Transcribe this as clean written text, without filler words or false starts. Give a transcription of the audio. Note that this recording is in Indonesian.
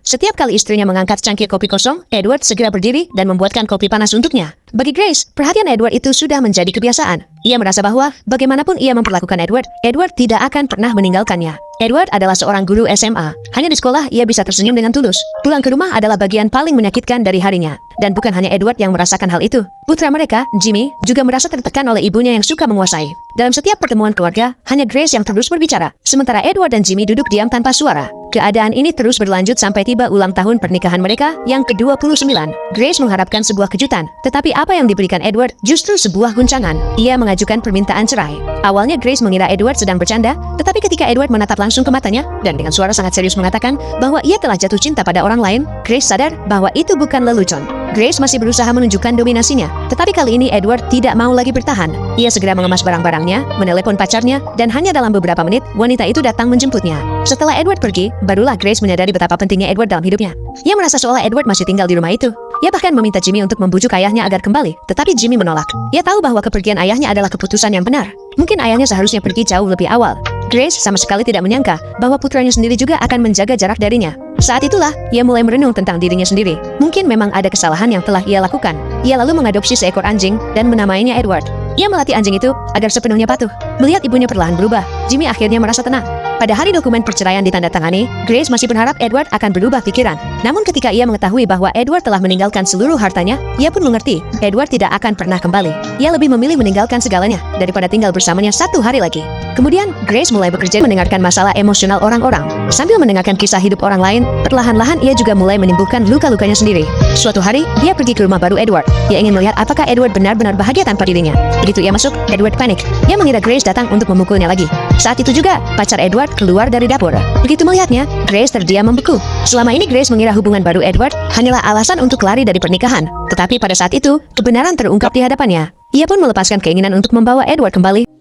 Setiap kali istrinya mengangkat cangkir kopi kosong, Edward segera berdiri dan membuatkan kopi panas untuknya. Bagi Grace, perhatian Edward itu sudah menjadi kebiasaan. Ia merasa bahwa bagaimanapun ia memperlakukan Edward, Edward tidak akan pernah meninggalkannya. Edward adalah seorang guru SMA. Hanya di sekolah ia bisa tersenyum dengan tulus. Pulang ke rumah adalah bagian paling menyakitkan dari harinya. Dan bukan hanya Edward yang merasakan hal itu. Putra mereka, Jimmy, juga merasa tertekan oleh ibunya yang suka menguasai. Dalam setiap pertemuan keluarga, hanya Grace yang terus berbicara. Sementara Edward dan Jimmy duduk diam tanpa suara. Keadaan ini terus berlanjut sampai tiba ulang tahun pernikahan mereka yang ke-29. Grace mengharapkan sebuah kejutan, tetapi apa yang diberikan Edward justru sebuah guncangan. Ia mengajukan permintaan cerai. Awalnya Grace mengira Edward sedang bercanda, tetapi ketika Edward menatap langsung ke matanya dan dengan suara sangat serius mengatakan bahwa ia telah jatuh cinta pada orang lain, Grace sadar bahwa itu bukan lelucon. Grace masih berusaha menunjukkan dominasinya, tetapi kali ini Edward tidak mau lagi bertahan. Ia segera mengemas barang-barangnya, menelepon pacarnya, dan hanya dalam beberapa menit, wanita itu datang menjemputnya. Setelah Edward pergi, barulah Grace menyadari betapa pentingnya Edward dalam hidupnya. Ia merasa seolah Edward masih tinggal di rumah itu. Ia bahkan meminta Jimmy untuk membujuk ayahnya agar kembali, tetapi Jimmy menolak. Ia tahu bahwa kepergian ayahnya adalah keputusan yang benar. Mungkin ayahnya seharusnya pergi jauh lebih awal. Grace sama sekali tidak menyangka bahwa putranya sendiri juga akan menjaga jarak darinya. Saat itulah, ia mulai merenung tentang dirinya sendiri. Mungkin memang ada kesalahan yang telah ia lakukan. Ia lalu mengadopsi seekor anjing dan menamainya Edward. Ia melatih anjing itu agar sepenuhnya patuh. Melihat ibunya perlahan berubah, Jimmy akhirnya merasa tenang. Pada hari dokumen perceraian ditandatangani, Grace masih berharap Edward akan berubah pikiran. Namun ketika ia mengetahui bahwa Edward telah meninggalkan seluruh hartanya, ia pun mengerti Edward tidak akan pernah kembali. Ia lebih memilih meninggalkan segalanya daripada tinggal bersamanya satu hari lagi. Kemudian, Grace mulai bekerja mendengarkan masalah emosional orang-orang. Sambil mendengarkan kisah hidup orang lain, perlahan-lahan ia juga mulai menimbulkan luka-lukanya sendiri. Suatu hari, dia pergi ke rumah baru Edward. Ia ingin melihat apakah Edward benar-benar bahagia tanpa dirinya. Begitu ia masuk, Edward panik. Ia mengira Grace datang untuk memukulnya lagi. Saat itu juga, pacar Edward keluar dari dapur. Begitu melihatnya, Grace terdiam membeku. Selama ini Grace mengira hubungan baru Edward hanyalah alasan untuk lari dari pernikahan. Tetapi pada saat itu, kebenaran terungkap di hadapannya. Ia pun melepaskan keinginan untuk membawa Edward kembali.